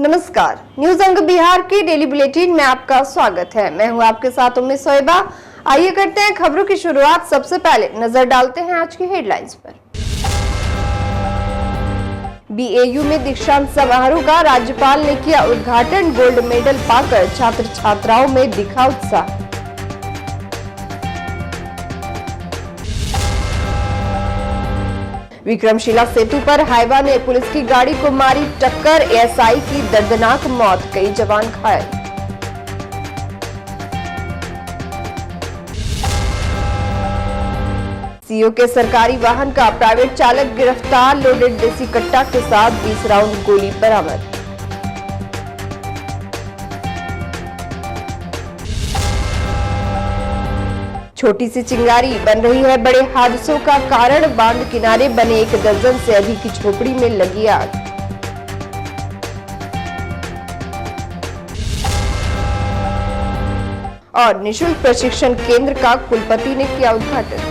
नमस्कार, न्यूज अंग बिहार के डेली बुलेटिन में आपका स्वागत है। मैं हूं आपके साथ उम्मीद सोएबा। आइए करते हैं खबरों की शुरुआत। सबसे पहले नजर डालते हैं आज की हेडलाइंस पर। बीएयू में दीक्षांत समारोह का राज्यपाल ने किया उद्घाटन। गोल्ड मेडल पाकर छात्र छात्राओं में दिखा उत्साह। विक्रमशिला सेतु पर हाइवा ने पुलिस की गाड़ी को मारी टक्कर। एएसआई की दर्दनाक मौत, कई जवान घायल। सीओ के सरकारी वाहन का प्राइवेट चालक गिरफ्तार। लोडेड देसी कट्टा के साथ 20 राउंड गोली बरामद। छोटी सी चिंगारी बन रही है बड़े हादसों का कारण। बांध किनारे बने 1 दर्जन से अधिक की झोपड़ी में लगी आग। और निःशुल्क प्रशिक्षण केंद्र का कुलपति ने किया उद्घाटन।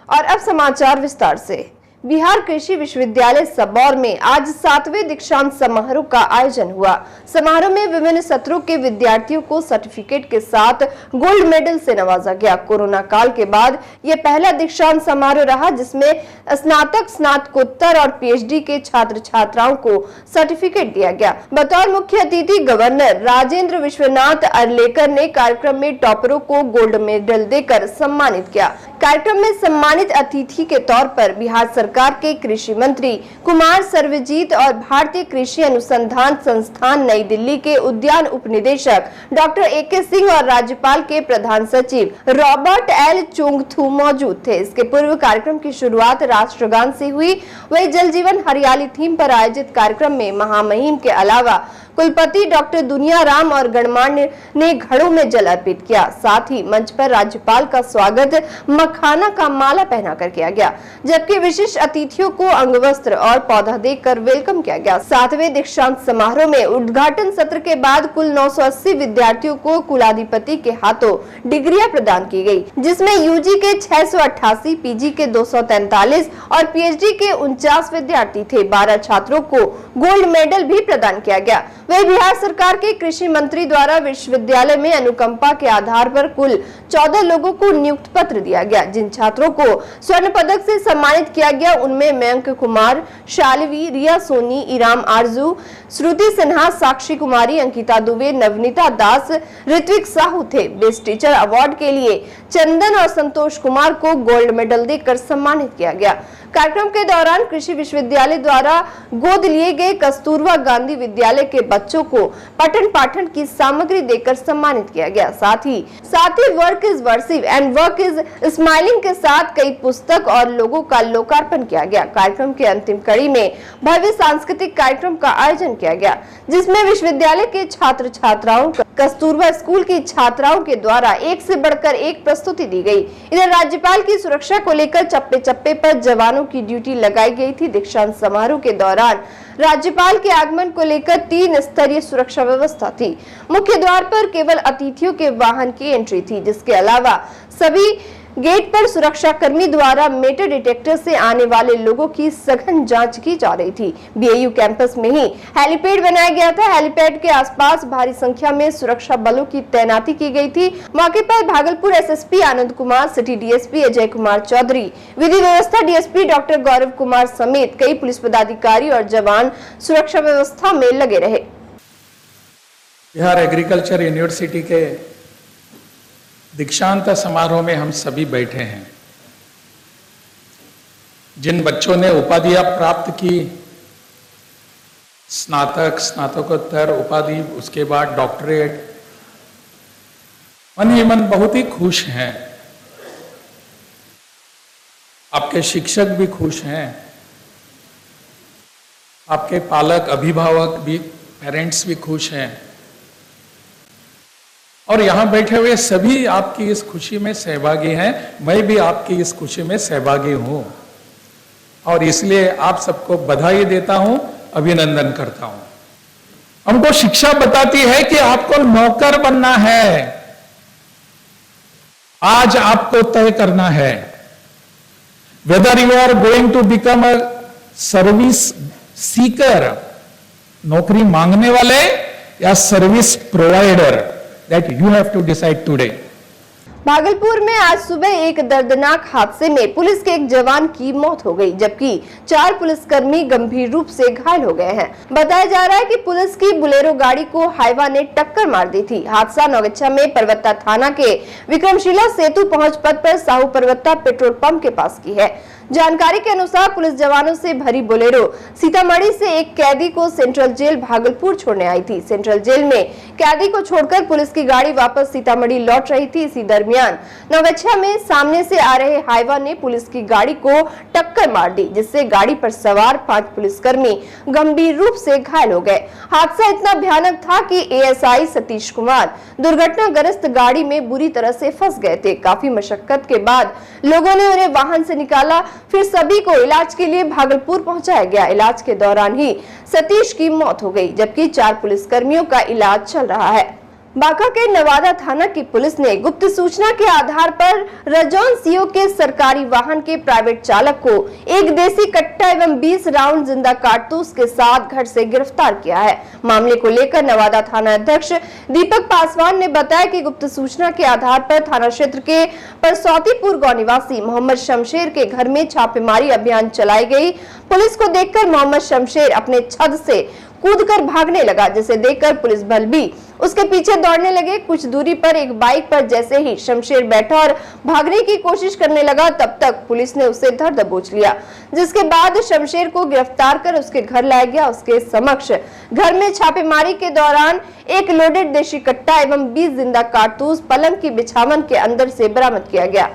और अब समाचार विस्तार से। बिहार कृषि विश्वविद्यालय सबौर में आज 7वें दीक्षांत समारोह का आयोजन हुआ। समारोह में विभिन्न सत्रों के विद्यार्थियों को सर्टिफिकेट के साथ गोल्ड मेडल से नवाजा गया। कोरोना काल के बाद यह पहला दीक्षांत समारोह रहा जिसमें स्नातक, स्नातकोत्तर और पीएचडी के छात्र छात्राओं को सर्टिफिकेट दिया गया। बतौर मुख्य अतिथि गवर्नर राजेंद्र विश्वनाथ अर्लेकर ने कार्यक्रम में टॉपरों को गोल्ड मेडल देकर सम्मानित किया। कार्यक्रम में सम्मानित अतिथि के तौर पर बिहार सरकार के कृषि मंत्री कुमार सर्वजीत और भारतीय कृषि अनुसंधान संस्थान नई दिल्ली के उद्यान उपनिदेशक डॉक्टर AK सिंह और राज्यपाल के प्रधान सचिव रॉबर्ट L चोंगथू मौजूद थे। इसके पूर्व कार्यक्रम की शुरुआत राष्ट्रगान से हुई। वही जल जीवन हरियाली थीम पर आयोजित कार्यक्रम में महामहिम के अलावा कुलपति डॉक्टर दुनियाराम और गणमान्य ने घड़ों में जल अर्पित किया। साथ ही मंच पर राज्यपाल का स्वागत मखाना का माला पहनाकर किया गया, जबकि विशिष्ट अतिथियों को अंगवस्त्र और पौधा देकर वेलकम किया गया। 7वें दीक्षांत समारोह में उद्घाटन सत्र के बाद कुल 980 विद्यार्थियों को कुलाधिपति के हाथों डिग्रियां प्रदान की गई, जिसमें यूजी के 688, पीजी के 243 और पीएचडी के 49 विद्यार्थी थे। 12 छात्रों को गोल्ड मेडल भी प्रदान किया गया। वही बिहार सरकार के कृषि मंत्री द्वारा विश्वविद्यालय में अनुकंपा के आधार पर कुल 14 लोगों को नियुक्त पत्र दिया गया। जिन छात्रों को स्वर्ण पदक से सम्मानित किया गया उनमें मयंक कुमार, शालिवी, रिया सोनी, इराम आरजू, श्रुति सिन्हा, साक्षी कुमारी, अंकिता दुबे, नवनीता दास, ऋत्विक साहू थे। बेस्ट टीचर अवार्ड के लिए चंदन और संतोष कुमार को गोल्ड मेडल देकर सम्मानित किया गया। कार्यक्रम के दौरान कृषि विश्वविद्यालय द्वारा गोद लिए गए कस्तूरबा गांधी विद्यालय के बच्चों को पठन पाठन की सामग्री देकर सम्मानित किया गया। साथ ही work is worship and work is smiling के साथ कई पुस्तक और लोगों का लोकार्पण किया गया। कार्यक्रम के अंतिम कड़ी में भव्य सांस्कृतिक कार्यक्रम का आयोजन किया गया, जिसमें विश्वविद्यालय के छात्र छात्राओं, कस्तूरबा स्कूल की छात्राओं के द्वारा एक से बढ़कर एक प्रस्तुति दी गई। इधर राज्यपाल की सुरक्षा को लेकर चप्पे चप्पे पर जवानों की ड्यूटी लगाई गई थी। दीक्षांत समारोह के दौरान राज्यपाल के आगमन को लेकर 3 स्तरीय सुरक्षा व्यवस्था थी। मुख्य द्वार पर केवल अतिथियों के वाहन की एंट्री थी, जिसके अलावा सभी गेट पर सुरक्षा कर्मी द्वारा मेटल डिटेक्टर से आने वाले लोगों की सघन जांच की जा रही थी। बीएयू कैंपस में ही हेलीपैड बनाया गया था। हेलीपैड के आसपास भारी संख्या में सुरक्षा बलों की तैनाती की गई थी। मौके पर Bhagalpur SSP Anand Kumar, city DSP Ajay Kumar Chaudhary, विधि व्यवस्था डीएसपी डॉक्टर गौरव कुमार समेत कई पुलिस पदाधिकारी और जवान सुरक्षा व्यवस्था में लगे रहे। बिहार एग्रीकल्चर यूनिवर्सिटी के दीक्षांत समारोह में हम सभी बैठे हैं। जिन बच्चों ने उपाधियां प्राप्त की, स्नातक, स्नातकोत्तर उपाधि, उसके बाद डॉक्टरेट, मन ही मन बहुत ही खुश हैं। आपके शिक्षक भी खुश हैं, आपके पालक, अभिभावक भी, पेरेंट्स भी खुश हैं, और यहां बैठे हुए सभी आपकी इस खुशी में सहभागी हैं। मैं भी आपकी इस खुशी में सहभागी हूं और इसलिए आप सबको बधाई देता हूं, अभिनंदन करता हूं। हमको शिक्षा बताती है कि आपको नौकर बनना है, आज आपको तय करना है। whether you are going to become a service seeker, नौकरी मांगने वाले या service provider, that you have to decide today. Bhagalpur में आज सुबह एक दर्दनाक हादसे में पुलिस के एक जवान की मौत हो गई, जबकि 4 पुलिसकर्मी गंभीर रूप से घायल हो गए हैं। बताया जा रहा है कि पुलिस की बुलेरो गाड़ी को हाईवा ने टक्कर मार दी थी। हादसा नौगच्छा में परवत्ता थाना के विक्रमशिला सेतु पहुंच पथ पर साहू परवत्ता पेट्रोल पंप के पास की है। जानकारी के अनुसार पुलिस जवानों से भरी बोलेरो सीतामढ़ी से एक कैदी को सेंट्रल जेल भागलपुर छोड़ने आई थी। सेंट्रल जेल में कैदी को छोड़कर पुलिस की गाड़ी वापस सीतामढ़ी लौट रही थी। इसी दरमियान नौगच्छा में सामने से आ रहे हाईवा ने पुलिस की गाड़ी को टक्कर मार दी, जिससे गाड़ी पर सवार 5 पुलिसकर्मी गंभीर रूप से घायल हो गए। हादसा इतना भयानक था कि एएसआई सतीश कुमार दुर्घटनाग्रस्त गाड़ी में बुरी तरह से फंस गए थे। काफी मशक्कत के बाद लोगों ने उन्हें वाहन से निकाला, फिर सभी को इलाज के लिए भागलपुर पहुंचाया गया। इलाज के दौरान ही सतीश की मौत हो गई, जबकि 4 पुलिसकर्मियों का इलाज चल रहा है। बांका के नवादा थाना की पुलिस ने गुप्त सूचना के आधार पर रजौन सीओ के सरकारी वाहन के प्राइवेट चालक को एक देसी कट्टा एवं 20 राउंड जिंदा कारतूस के साथ घर से गिरफ्तार किया है। मामले को लेकर नवादा थाना अध्यक्ष दीपक पासवान ने बताया कि गुप्त सूचना के आधार पर थाना क्षेत्र के परसौतीपुर गांव निवासी मोहम्मद शमशेर के घर में छापेमारी अभियान चलाई गई। पुलिस को देखकर मोहम्मद शमशेर अपने छत से कूदकर भागने लगा, जिसे देखकर पुलिस बल भी उसके पीछे दौड़ने लगे। कुछ दूरी पर एक बाइक पर जैसे ही शमशेर बैठा और भागने की कोशिश करने लगा, तब तक पुलिस ने उसे धर दबोच लिया, जिसके बाद शमशेर को गिरफ्तार कर उसके घर लाया गया। उसके समक्ष घर में छापेमारी के दौरान एक लोडेड देशी कट्टा एवं 20 जिंदा कारतूस पलंग की बिछावन के अंदर से बरामद किया गया।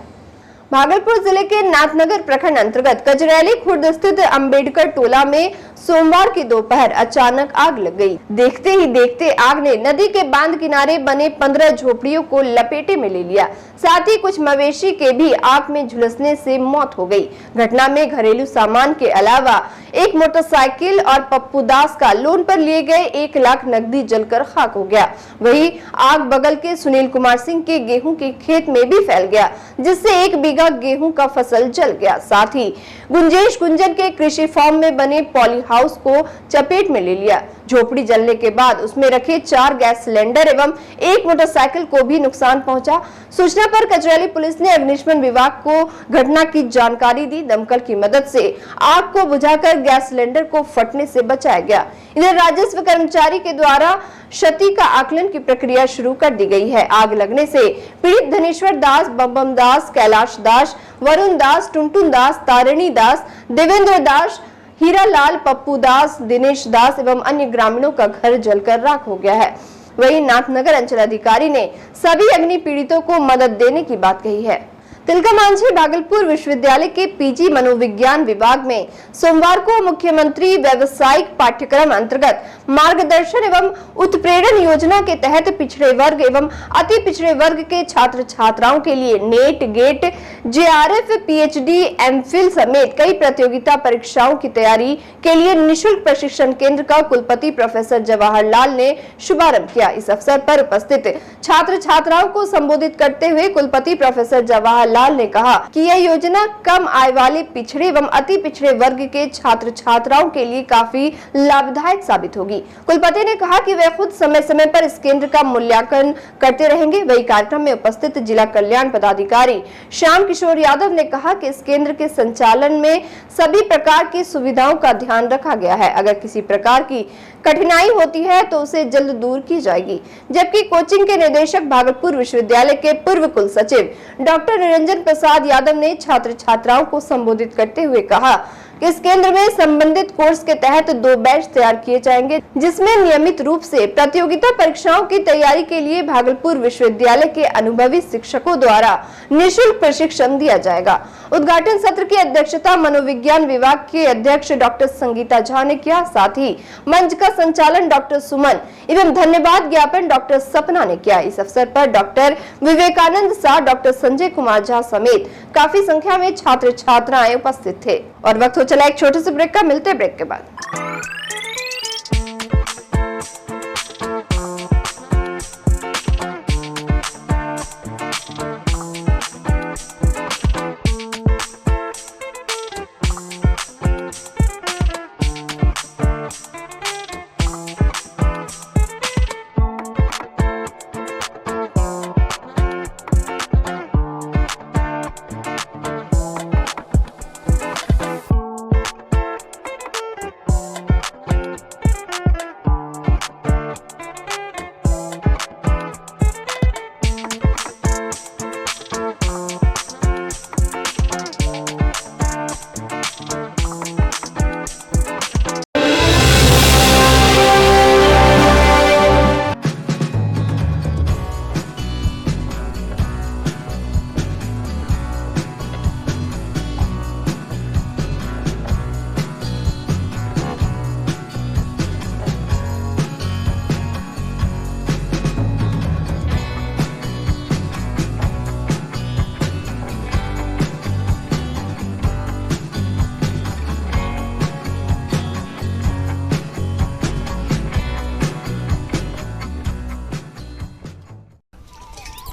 भागलपुर जिले के नाथनगर प्रखंड अंतर्गत कजरैली खुर्द स्थित अंबेडकर टोला में सोमवार की दोपहर अचानक आग लग गई। देखते ही देखते आग ने नदी के बांध किनारे बने 15 झोपड़ियों को लपेटे में ले लिया। साथ ही कुछ मवेशी के भी आग में झुलसने से मौत हो गई। घटना में घरेलू सामान के अलावा एक मोटरसाइकिल और पप्पू दास का लोन पर लिए गए 1 लाख नकदी जलकर खाक हो गया। वहीं आग बगल के सुनील कुमार सिंह के गेहूं के खेत में भी फैल गया, जिससे 1 बीघा गेहूं का फसल जल गया। साथ ही गुंजेश गुंजन के कृषि फार्म में बने पॉली हाउस को चपेट में ले लिया। झोपड़ी जलने के बाद उसमें रखे 4 गैस सिलेंडर एवं 1 मोटरसाइकिल को भी नुकसान पहुंचा। सूचना पर कचरैली पुलिस ने अग्निशमन विभाग को घटना की जानकारी दी। दमकल की मदद से आग को बुझाकर गैस सिलेंडर को फटने से बचाया गया। इधर राजस्व कर्मचारी के द्वारा क्षति का आकलन की प्रक्रिया शुरू कर दी गई है। आग लगने से पीड़ित धनेश्वर दास, बम दास, कैलाश दास, वरुण दास, टुनटुन दास, तारिणी दास, देवेंद्र दास, हीरा लाल, पप्पू दास, दिनेश दास एवं अन्य ग्रामीणों का घर जलकर राख हो गया है। वहीं नाथनगर अंचल अधिकारी ने सभी अग्नि पीड़ितों को मदद देने की बात कही है। तिलका मांझी भागलपुर विश्वविद्यालय के पीजी मनोविज्ञान विभाग में सोमवार को मुख्यमंत्री व्यावसायिक पाठ्यक्रम अंतर्गत मार्गदर्शन एवं उत्प्रेरण योजना के तहत पिछड़े वर्ग एवं अति पिछड़े वर्ग के छात्र छात्राओं के लिए NET, GATE, JRF, PhD, MPhil समेत कई प्रतियोगिता परीक्षाओं की तैयारी के लिए निःशुल्क प्रशिक्षण केंद्र का कुलपति प्रोफेसर जवाहर लाल ने शुभारंभ किया। इस अवसर पर उपस्थित छात्र छात्राओं को संबोधित करते हुए कुलपति प्रोफेसर जवाहर लाल ने कहा कि यह योजना कम आय वाले पिछड़े एवं अति पिछड़े वर्ग के छात्र छात्राओं के लिए काफी लाभदायक साबित होगी। कुलपति ने कहा कि वे खुद समय समय पर इस केंद्र का मूल्यांकन करते रहेंगे। वही कार्यक्रम में उपस्थित जिला कल्याण पदाधिकारी श्याम किशोर यादव ने कहा कि इस केंद्र के संचालन में सभी प्रकार की सुविधाओं का ध्यान रखा गया है। अगर किसी प्रकार की कठिनाई होती है तो उसे जल्द दूर की जाएगी। जबकि कोचिंग के निदेशक भागलपुर विश्वविद्यालय के पूर्व कुल सचिव डॉक्टर निरंजन प्रसाद यादव ने छात्र छात्राओं को संबोधित करते हुए कहा कि इस केंद्र में संबंधित कोर्स के तहत 2 बैच तैयार किए जाएंगे, जिसमें नियमित रूप से प्रतियोगिता परीक्षाओं की तैयारी के लिए भागलपुर विश्वविद्यालय के अनुभवी शिक्षकों द्वारा निःशुल्क प्रशिक्षण दिया जाएगा। उद्घाटन सत्र की अध्यक्षता मनोविज्ञान विभाग के अध्यक्ष डॉक्टर संगीता झा ने किया। साथ ही मंच का संचालन डॉक्टर सुमन एवं धन्यवाद ज्ञापन डॉक्टर सपना ने किया। इस अवसर पर डॉक्टर विवेकानंद शाह, डॉक्टर संजय कुमार झा समेत काफी संख्या में छात्र छात्राएं उपस्थित थे। और वक्त हो चला एक छोटे से ब्रेक का, मिलते हैं ब्रेक के बाद।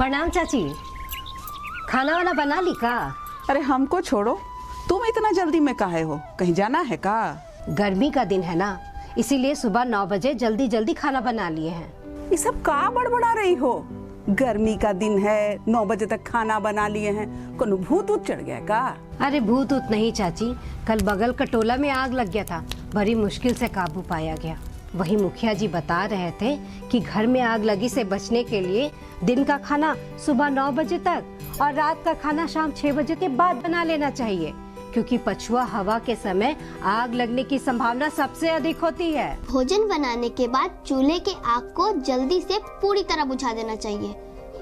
प्रणाम चाची। खाना वाना बना ली का? अरे हमको छोड़ो, तुम इतना जल्दी में काहे हो? कहीं जाना है का? गर्मी का दिन है ना, इसीलिए सुबह 9 बजे जल्दी जल्दी खाना बना लिए हैं। ये सब का बड़बड़ा रही हो? गर्मी का दिन है, 9 बजे तक खाना बना लिए हैं, कोनो भूत ऊत चढ़ गया का? अरे भूत उत नहीं चाची, कल बगल का टोला में आग लग गया था, बड़ी मुश्किल से काबू पाया गया। वही मुखिया जी बता रहे थे कि घर में आग लगी से बचने के लिए दिन का खाना सुबह 9 बजे तक और रात का खाना शाम 6 बजे के बाद बना लेना चाहिए, क्योंकि पछुआ हवा के समय आग लगने की संभावना सबसे अधिक होती है। भोजन बनाने के बाद चूल्हे के आग को जल्दी से पूरी तरह बुझा देना चाहिए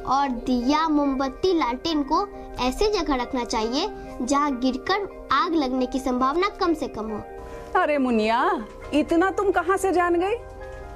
और दिया, मोमबत्ती, लालटेन को ऐसी जगह रखना चाहिए जहां गिरकर आग लगने की संभावना कम से कम हो। अरे मुनिया, इतना तुम कहाँ से जान गई?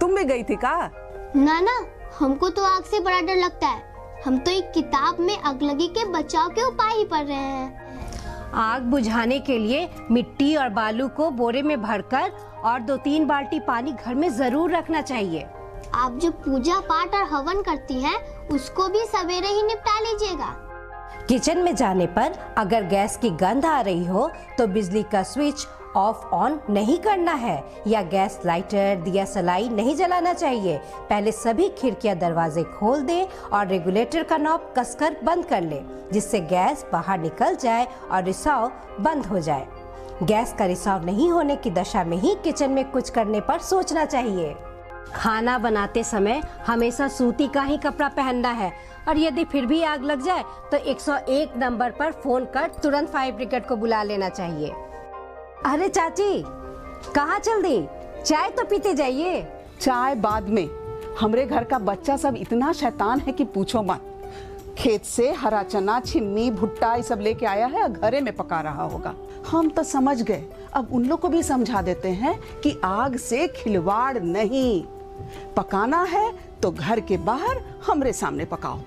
तुम भी गई थी का? ना, हमको तो आग से बड़ा डर लगता है। हम तो एक किताब में अगलगी के बचाव के उपाय ही पढ़ रहे हैं। आग बुझाने के लिए मिट्टी और बालू को बोरे में भरकर और 2-3 बाल्टी पानी घर में जरूर रखना चाहिए। आप जो पूजा पाठ और हवन करती हैं, उसको भी सवेरे ही निपटा लीजिएगा। किचन में जाने पर अगर गैस की गंध आ रही हो तो बिजली का स्विच ऑफ ऑन नहीं करना है या गैस लाइटर, दिया सलाई नहीं जलाना चाहिए। पहले सभी खिड़कियां दरवाजे खोल दे और रेगुलेटर का नॉब कसकर बंद कर ले, जिससे गैस बाहर निकल जाए और रिसाव बंद हो जाए। गैस का रिसाव नहीं होने की दशा में ही किचन में कुछ करने पर सोचना चाहिए। खाना बनाते समय हमेशा सूती का ही कपड़ा पहनना है और यदि फिर भी आग लग जाए तो 101 नंबर पर फोन कर तुरंत फायर ब्रिगेड को बुला लेना चाहिए। अरे चाची, कहाँ चल दी? चाय तो पीते जाइए। चाय बाद में। हमरे घर का बच्चा सब इतना शैतान है कि पूछो मत। खेत से हरा चना, छिम्मी, भुट्टा ये सब लेके आया है, घरे में पका रहा होगा। हम तो समझ गए, अब उन लोग को भी समझा देते हैं कि आग से खिलवाड़ नहीं, पकाना है तो घर के बाहर हमरे सामने पकाओ।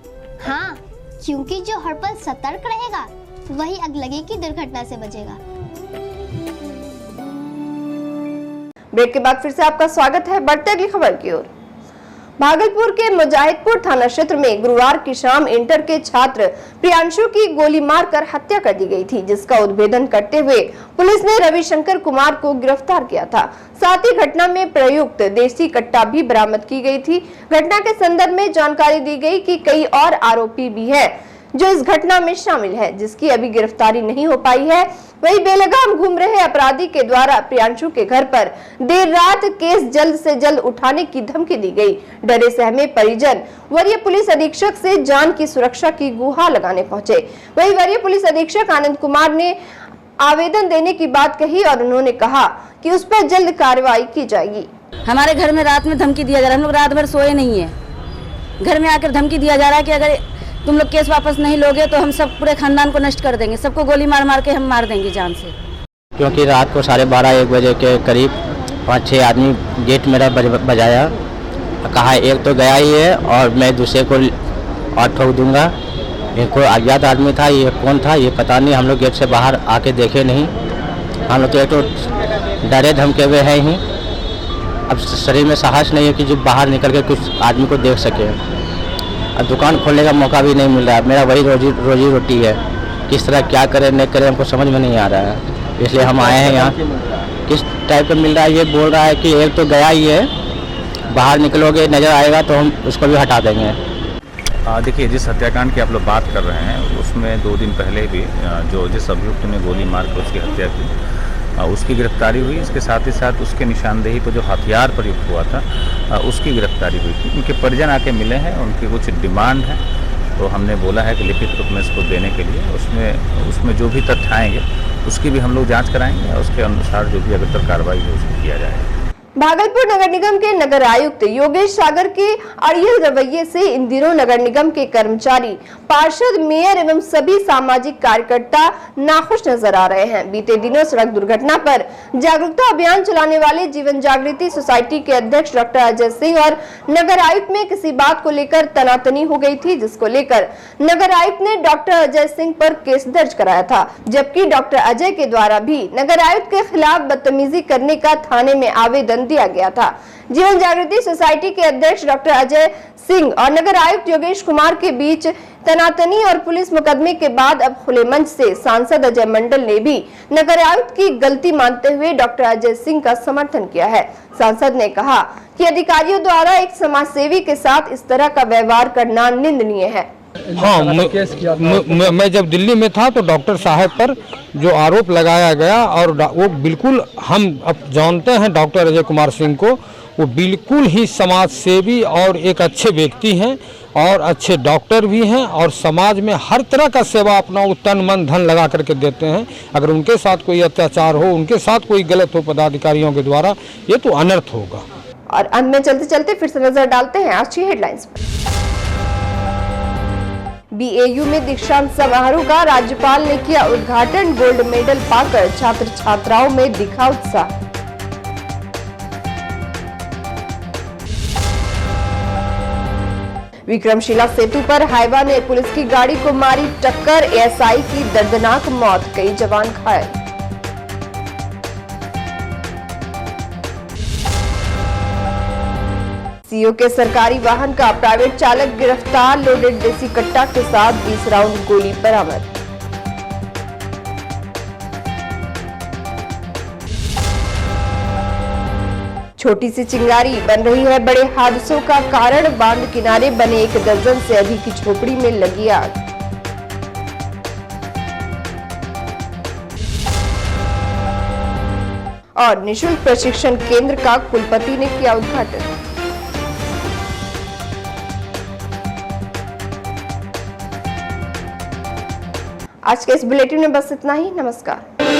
हाँ, क्योंकि जो हर पल सतर्क रहेगा वही अगलगी की दुर्घटना से बचेगा। ब्रेक के बाद फिर से आपका स्वागत है। बढ़ते अगली खबर की ओर। भागलपुर के मुजाहिदपुर थाना क्षेत्र में गुरुवार की शाम इंटर के छात्र प्रियांशु की गोली मारकर हत्या कर दी गई थी, जिसका उद्भेदन करते हुए पुलिस ने रविशंकर कुमार को गिरफ्तार किया था। साथ ही घटना में प्रयुक्त देसी कट्टा भी बरामद की गई थी। घटना के संदर्भ में जानकारी दी गई कि कई और आरोपी भी हैं जो इस घटना में शामिल है, जिसकी अभी गिरफ्तारी नहीं हो पाई है। वही बेलगाम घूम रहे अपराधी के द्वारा प्रियांशु के घर पर देर रात केस जल्द से जल्द उठाने की धमकी दी गई। डरे सहमे परिजन वरीय पुलिस अधीक्षक से जान की सुरक्षा की गुहार लगाने पहुंचे। वही वरीय पुलिस अधीक्षक आनंद कुमार ने आवेदन देने की बात कही और उन्होंने कहा कि उस पर जल्द कार्रवाई की जाएगी। हमारे घर में रात में धमकी दिया जा रहा है, हम लोग रात भर सोए नहीं है। घर में आकर धमकी दिया जा रहा है कि अगर तुम लोग केस वापस नहीं लोगे तो हम सब पूरे खानदान को नष्ट कर देंगे, सबको गोली मार मार के हम मार देंगे जान से। क्योंकि रात को 12:30-1 बजे के करीब 5-6 आदमी गेट मेरा बजाया, कहा एक तो गया ही है और मैं दूसरे को और ठोक दूंगा। इनको अज्ञात आदमी था, ये कौन था ये पता नहीं। हम लोग गेट से बाहर आके देखे नहीं, हम लोग तो एक तो डरे धमके हुए हैं ही। अब शरीर में साहस नहीं है कि जो बाहर निकल के कुछ आदमी को देख सके। अब दुकान खोलने का मौका भी नहीं मिल रहा है, मेरा वही रोजी रोटी है। किस तरह क्या करें नहीं करें हमको समझ में नहीं आ रहा है, इसलिए हम आए हैं यहाँ। किस टाइप का मिल रहा है ये बोल रहा है कि एक तो गया ही है, बाहर निकलोगे नज़र आएगा तो हम उसको भी हटा देंगे। देखिए, जिस हत्याकांड की आप लोग बात कर रहे हैं उसमें 2 दिन पहले भी जिस अभियुक्त ने गोली मार कर उसकी हत्या की, उसकी गिरफ्तारी हुई। इसके साथ ही साथ उसके निशानदेही पर जो हथियार प्रयुक्त हुआ था उसकी गिरफ्तारी हुई थी। उनके परिजन आके मिले हैं, उनकी कुछ डिमांड है, तो हमने बोला है कि लिखित रूप में इसको देने के लिए उसमें जो भी तथ्य आएंगे उसकी भी हम लोग जाँच कराएंगे और उसके अनुसार जो भी अगर कार्रवाई है उसको किया जाएगा। भागलपुर नगर निगम के नगर आयुक्त योगेश सागर के अड़ियल रवैये से इन दिनों नगर निगम के कर्मचारी, पार्षद, मेयर एवं सभी सामाजिक कार्यकर्ता नाखुश नजर आ रहे हैं। बीते दिनों सड़क दुर्घटना पर जागरूकता अभियान चलाने वाले जीवन जागृति सोसाइटी के अध्यक्ष डॉक्टर अजय सिंह और नगर आयुक्त में किसी बात को लेकर तनातनी हो गई थी, जिसको लेकर नगर आयुक्त ने डॉक्टर अजय सिंह पर केस दर्ज कराया था, जबकि डॉक्टर अजय के द्वारा भी नगर आयुक्त के खिलाफ बदतमीजी करने का थाने में आवेदन जीवन दिया गया था। जीवन जागृति सोसाइटी के अध्यक्ष डॉक्टर अजय सिंह और नगर आयुक्त योगेश कुमार के बीच तनातनी और पुलिस मुकदमे के बाद अब खुले मंच से सांसद अजय मंडल ने भी नगर आयुक्त की गलती मानते हुए डॉक्टर अजय सिंह का समर्थन किया है। सांसद ने कहा कि अधिकारियों द्वारा एक समाजसेवी के साथ इस तरह का व्यवहार करना निंदनीय है। हाँ, मैं जब दिल्ली में था तो डॉक्टर साहब पर जो आरोप लगाया गया और वो बिल्कुल हम अब जानते हैं डॉक्टर अजय कुमार सिंह को, वो बिल्कुल ही समाज सेवी और एक अच्छे व्यक्ति हैं और अच्छे डॉक्टर भी हैं और समाज में हर तरह का सेवा अपना तन मन धन लगा करके देते हैं। अगर उनके साथ कोई अत्याचार हो, उनके साथ कोई गलत हो पदाधिकारियों के द्वारा, ये तो अनर्थ होगा। और अंत में चलते चलते फिर से नजर डालते हैं आज की हेडलाइंस पर। बीएयू में दीक्षांत समारोह का राज्यपाल ने किया उद्घाटन। गोल्ड मेडल पाकर छात्र छात्राओं में दिखा उत्साह। विक्रमशिला सेतु पर हाइवा ने पुलिस की गाड़ी को मारी टक्कर। एएसआई की दर्दनाक मौत, कई जवान घायल। सीओ के सरकारी वाहन का प्राइवेट चालक गिरफ्तार। लोडेड देसी कट्टा के साथ 20 राउंड गोली बरामद। छोटी सी चिंगारी बन रही है बड़े हादसों का कारण। बांध किनारे बने 1 दर्जन से अधिक की झोपड़ी में लगी आग। और निःशुल्क प्रशिक्षण केंद्र का कुलपति ने किया उद्घाटन। आज के इस बुलेटिन में बस इतना ही। नमस्कार।